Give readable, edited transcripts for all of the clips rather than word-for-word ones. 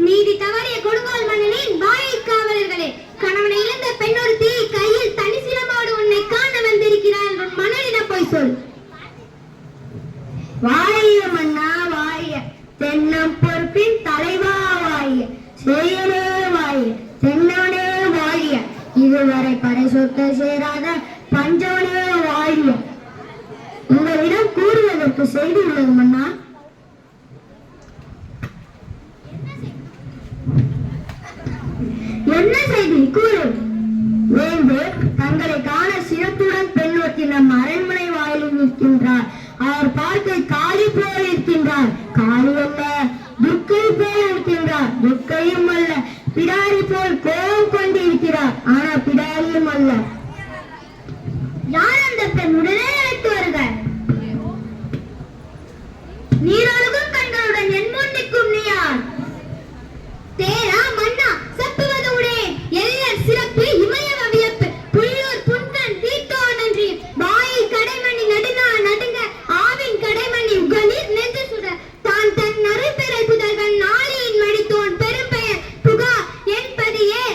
நீதி தவறிய கொடுங்கோல் மன்னனின் வாயை காவலர்களே, கணவனை இழந்த பெண்ணொருத்தி கையில் தனி சிலம்போடு உன்னை காண வந்திருக்கிறாள். உன் மன்னனிடம் போய் சொல். வாய மன்னா வாய, தென்னம் பொறுப்பின் தலைவா வாய, சேயனே வாய, தென்னவனே வாழிய, இதுவரை படை சொத்த சேராத பஞ்சவனே வாழிய. உங்களிடம் கூறுவதற்கு செய்தி உள்ளது மன்னா. என்ன செய்தி கூறு. வேண்டு தங்களை காண சிரத்துடன் பெண் ஒருத்தி நம் அரண்மனை வாயிலில் நிற்கின்றார். அவர் பார்க்க காளி போல் இருக்கின்றார். காளி அல்ல, துர்க்கை போல் இருக்கின்றார். துர்க்கையும் அல்ல, பிடாரி போல் கோபம் கொண்டு இருக்கிறார். ஆனா பிடாரியும் அல்ல. யார் அந்த பெண்? உடனே அழைத்து வருக. நீரொழுகும் கண்களுடன் என் முன் நிற்கும் நீ யார்? தேரா மன்னா சத்துவது உடே எல்லர் சிறப்பு இமயவ வியப்பு புள்ளூர் புன்றன் தீர்த்தோ நன்றி வாயில் கடைமணி நடுநா நடுங்க ஆவின் கடைமணி உகநீர் நெஞ்சு சுட தான் தன் நறுபெறை புதல்வன் நாளியின் மடித்தோன் பெரும்பெயர் புகா என்பதையே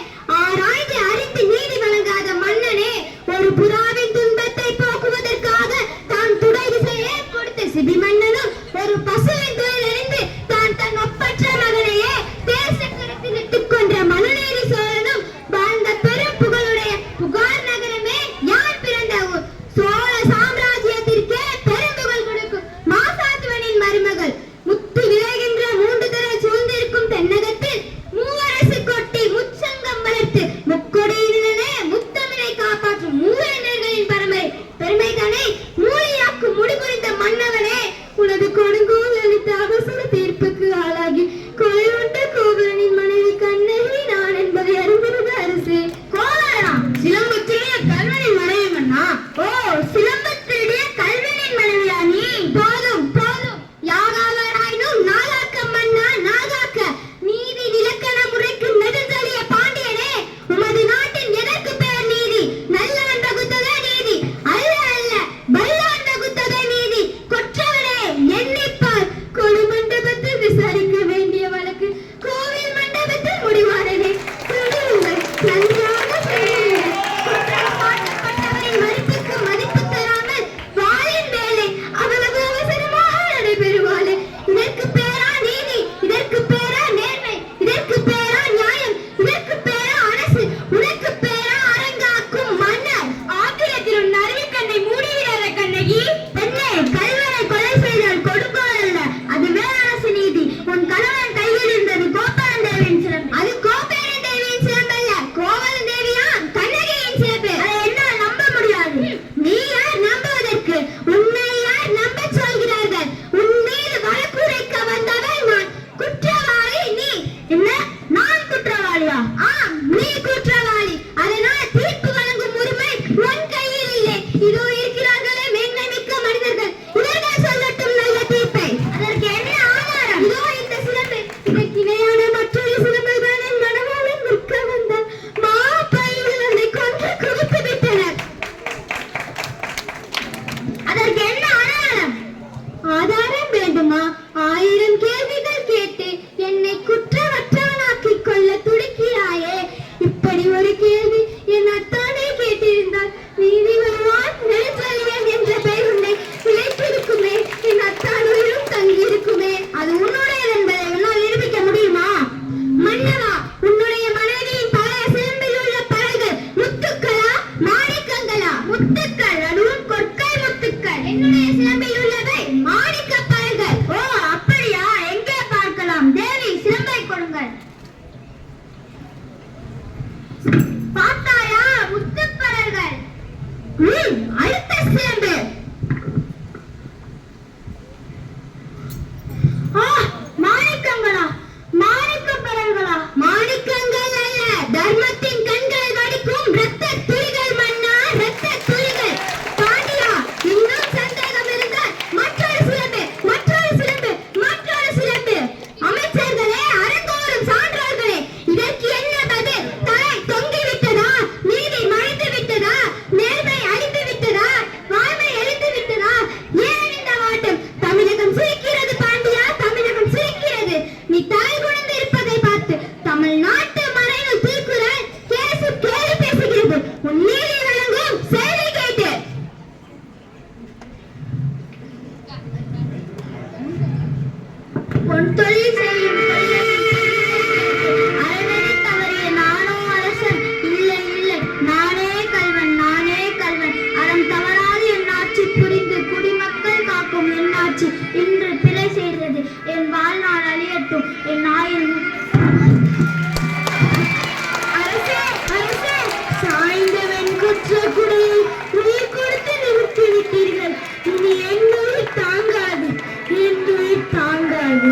ஆராய்ந்து அறிந்து நீதி வழங்காத மன்னனே, ஒரு புறாவின் துன்பத்தை போக்குவதற்காக தான் துடை திசையே கொடுத்த சிபி மன்னனும் ஒரு பசுவின் துயில் அறிந்து தான் தன் ஒப்பற்ற மகனையே தேசக்கரத்தில் கொன்ற மனுநீதி சோழனும் வாழ்ந்த பெரும் புகழுடைய புகார் நகரமே யார் பிறந்த ஊர்? சோழ சாம்ராஜ்யத்திற்கே பெரும்புகழ் கொடுக்கும் மாசாத்துவனின் மருமகள். முத்து விளைகின்ற மூன்று தர சூழ்ந்திருக்கும் தென்னகத்தில் மூவரசு கொட்டி முச்சங்கம் வளர்த்து முக்கொடியினே முத்தமிழை காப்பாற்றும் மூவேந்தர்களின் பெருமைதனை மூலியாக்கும் முடிபுரிந்த மன்னவனே, உனது கொடுங்கோல் அளித்த அவசர தீர்ப்புக்கு ஆளாகி கொலை உண்ட கோவலனின் மனைவி கண்ணகி நான் என்பதை அறிந்திருந்த அரசே. கோவலனா? சிலம்பத்திலேயே கல்வனின் மனைவி மன்னா. ஓ, சிலம்பத்திலேயே கல்வனின் மனைவியா நீ? போதும் போதும், யாகாவராயினும் நாகாக்க மன்னா நாகாக்க. நீதி இலக்கண முறைக்கு நெடுஞ்செழிய பாண்டியனே, உமது நாட்டின் எதற்கு பெயர் நீதி? நல்லவன் வகுத்ததே நீதி அல்ல அல்ல, வல்லான் வகுத்ததே நீதி. கொற்றவனே எண்ணிப்பார், கொடுமண்ட பொன் தொழில் செய்யும் அறநெறி தவறிய நானோ அரசன். இல்லை இல்லை, நானே கல்வன், நானே கல்வன். அறம் தவறாது என் ஆட்சி புரிந்து குடிமக்கள் காக்கும் என் ஆட்சி இன்று பிழை செய்தது. என் வாழ்நாள் அழியட்டும், என் ஆயுள். அரசே, அரசே, சாய்ந்தவன் குற்ற குடியை உயிர் கொடுத்து நிறுத்தி விட்டீர்கள். இனி என் உயிர் தாங்காது, என் உயிர் தாங்காது.